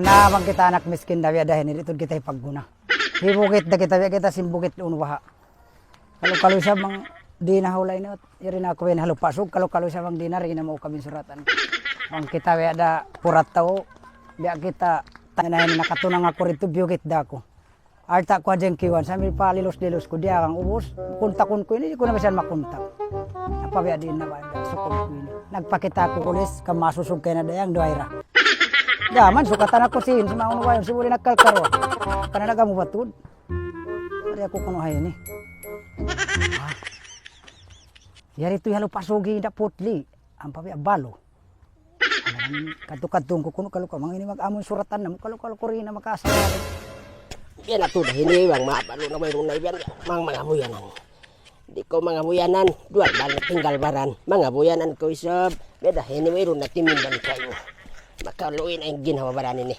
Naman kita anak miskin daw dahil nito kita ipagguna. Hibukit da kita simbukit unwaha. Kalau siya mang di na hulay na iri na ko halupasog kalau siya mang di na rin mo kami suratan. Ang kita da purat tao biya kita tanahin nakatunang ako rito biyukit da ko. Arta ko adjeng kiwan sambil palilos-lilos ko dia kang ubos kuntakun ko ini ko na bisan makuntak. Napabiya din na ba sukog ko ini. Nagpakita ko kulis ka masusug kay na dayang duayra. Gaman sukatan ako sin sa mga unuwayon si muli nagkalkaro. Kana nagamu batud. Ari ako kuno hay ni. Yari tu halo pasugi da putli ang pabiya balo. Kadto-kadtong ko kuno kalau mang ini mag-amon suratan na mo kalau ko rin na makasaya. Yan ato dah ini bang maapalo na mayroon na iban mang mga buyanan. Di ko mga buyanan, dual balik tinggal baran. Mga buyanan ko isab, beda ini mayroon na timindan kayo. Makaluin ang ginawa baran ini.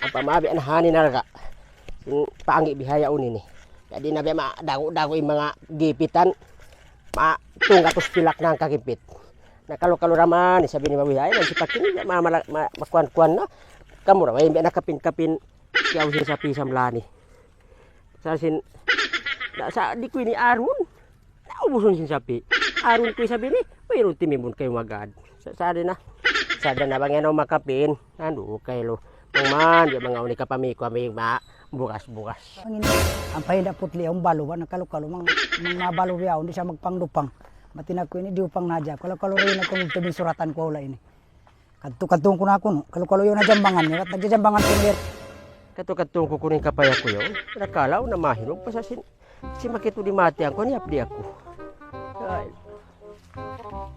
Ang pamabi ang hanin narga. Yung paangi bihaya unin ni. Jadi nabi dago yung mga gipitan, tungatos pilak na ang kakipit. Na kalau raman, sabi ni mabihaya, nagsipakin, makuan-kuan na. Kamu raman, yung nakapin-kapin, kaya usin sa pisam lani. Sa di ko ini arun. Naubuson sin sapi. Arun ko sabi ni, mayroon timimun kayo magad. Sada na bang yan makapin. Ano kayo lo. Mang di mga unika pamiko bukas-bukas. Ang pahinda putli ang balo ba nakalo-kalo mang mabalo biya hindi siya magpangdupang. Matinag ko ini di upang nadya. Kalau rin ako tubing suratan ko wala ini. Kadto-kadtong ko na ako no. Kalau yun na jambangan niya. At nagjambangan ko niya. Kato-katong kukunin kapaya ko yun. Nakalaw na mahinog pa sa si makito di mati ako niya di ako.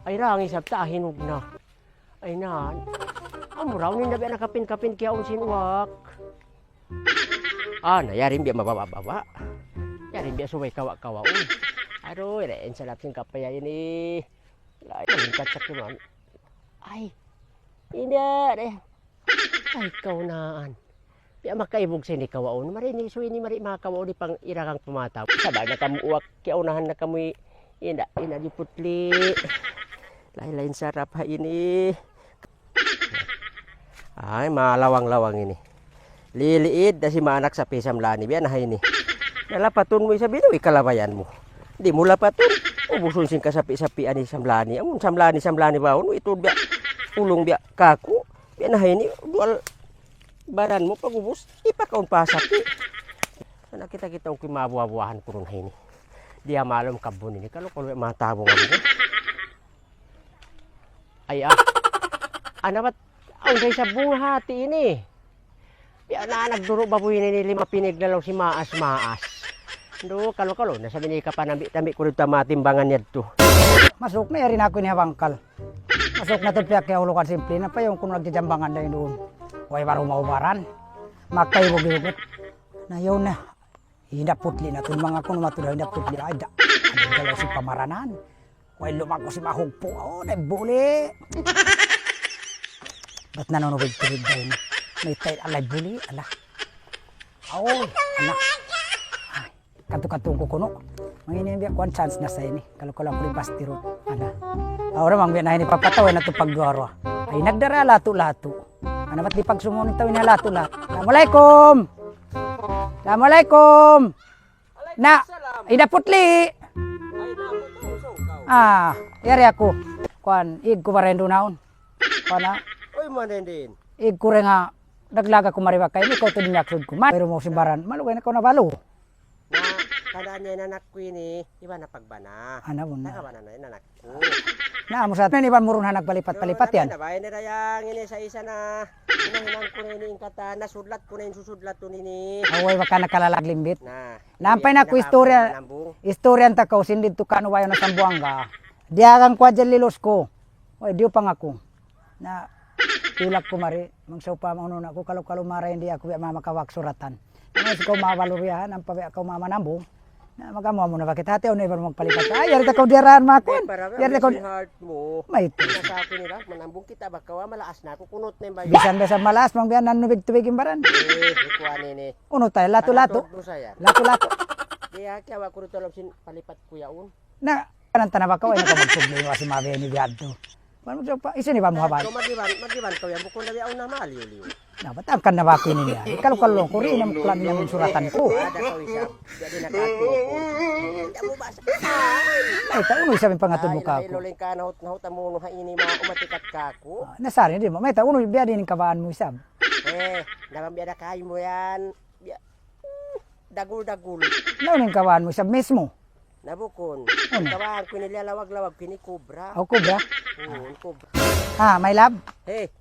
Ay rangi sabta hinog na. Ay na. Amo raw ni nabi nakapin-kapin kaya un sinuwak. Nayarin biya mababa. Yarin biya sumay kawa-kawa un. Aroy, rein sa lapsin kapaya ini. Ay, katsak naman. Ay, hindi. Ay, kaunaan. Piya makaibog sa ni kawaon. Marini so ini mari makawaon di pang irakang pumataw. Sabay na kamuuwak kaya unahan na kamoy ina di putli. Lain-lain sarap ha ini. Ay malawang-lawang ini. Liliid da si maanak sa pisam lani biya na ini. Nalapaton mo sabi no ikalabayan mo. Di mo lapaton. Ubuson sing kasapi-sapi ani samlani. Amun samlani baon ito biya ulong biya kaku. Biya na ini dual baran mo pagubos ipakaon pa sapi. Nakita ang kumabuabuahan ko ron ini. Dia malum kabun ini kalau matabong ako. Ay anabat ang say sa bunga hati ini. Biya na nagduro baboy ni lima piniglalaw si maas. Do kalau nasabi ni kapanambi ko rin matimbangan niya to. Masuk na yarin ako ni bangkal. Masuk na to piyak kaya ulukan simple na pa yung kung nagjambangan na doon. Way baru maubaran. Makay bugibugit. Na yun na. Hinda putli na tun mga kuno matuloy hinda putli ay da. Ano dalaw si pamaranan. Way lumako si mahugpo. Buli. Ba't nanonobig tulig daw na? May tayo alay buli. Ala. Anak. Kato-katong ko kuno. Manginin biya kuan chance na sa ini. Kalau lang kuli bastiro. Ala. Ahora mang biya na ini papataw na to pagduaro. Ay nagdara lato-lato. Ano ba't di pagsumunod tawin na lato-lato? Assalamualaikum. Na, ida putli. Yari ako. Kuan, ig ko barendo naon. Kuan Oy manendin. Ig ko rin nga, naglaga ko mariwag kayo. Ikaw to din yaksod ko. Pero mo si baran, malugay na ko na balo. Na, kadaan niya nanak ko ini. Iba na pagbana. Ano mo na? Nakabana na nanak ko. Na, mo sa atin, iba murun na nagpalipat-palipat yan. Nabay na rayang ini sa isa na. Inahinang ko na ini ingkata. Nasudlat ko na yung susudlat to nini. Away, waka nakalalag-limbit. Na. Nampay na ko istorya. Istorya ang takaw, sindid to kano wayo na sambuanga. Diagang kwa dyan lilos ko. Oy, diyo pang ako. Na, tulak ko mari. Mangsaw pa mauno na ako. Kalau mara hindi ako mamakawak suratan. Mas ko mabalurihan, ang pabi ako mamanambong. Na magamo mo na bakit hati o na iba magpalipat. Ay, yari ta ko diarahan makon. Yari ta ko heart mo. May ito. Sa akin nila, manambong kita bakawa malaas na ako kunot na yung bayan. Bisan malas, mang biyan nanubig-tubig imbaran. Ikuan ini. Uno tayo, lato-lato. Lato-lato. Kaya kaya ko rito sin palipat kuya un. Na, kanang tanaba ka, ay nakamagsugli mo kasi mabiyan ni Biado. Isa ni ba mo habay? Magiban ko yan, bukong nabi ako na maliw-liw. Dapat ang kanabaki niya. Kalau ko rin ang plan niya suratan ko. Ada kau isab. Jadi nakatu. Tidak mo basa. Ay, tauno sabi pangatod mo ka Ilo ako. lang ka nahut mo ha ini mga umatikat ka ako. Nasari di mo. May tauno biya din kabaan mo isab. Dalam biada kayo mo yan. Dagul-dagul. Naunin kabaan mo isab mismo. Nabukon. Ano? Kawan ko nilalawag-lawag kinikubra. Ako kubra. Kubra. Ha, may lab.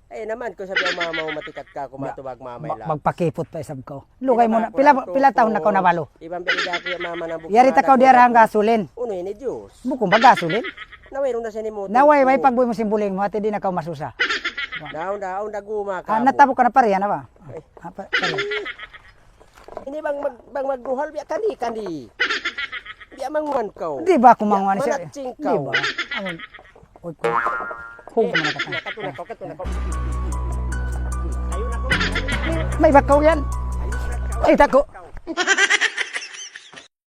Naman ko sabi ang mama umatikat ka ako matubag mamay lang. Magpakipot pa isab ko. Lugay mo na. Pila taon na ko nabalo. Ibang belida ko yung mama na bukod. Yari ta ka diara ang gasolin. Uno ni Diyos. Bukong ba gasolin? Nawayro na siya ni mo. Naway may pagboy mo simbuling mo ati di na ka masusa. Daon daguma ka. Natabo ka na pareha na ba? Ini bang magduhal biya kani. Biya mangwan kau. Di ba kumanguan siya? Malatsing Di kau. ba? Ang oy ko. Hug mo na ka. Katuna ko. Ayun ako. May bakaw yan. Ay tako. Kau.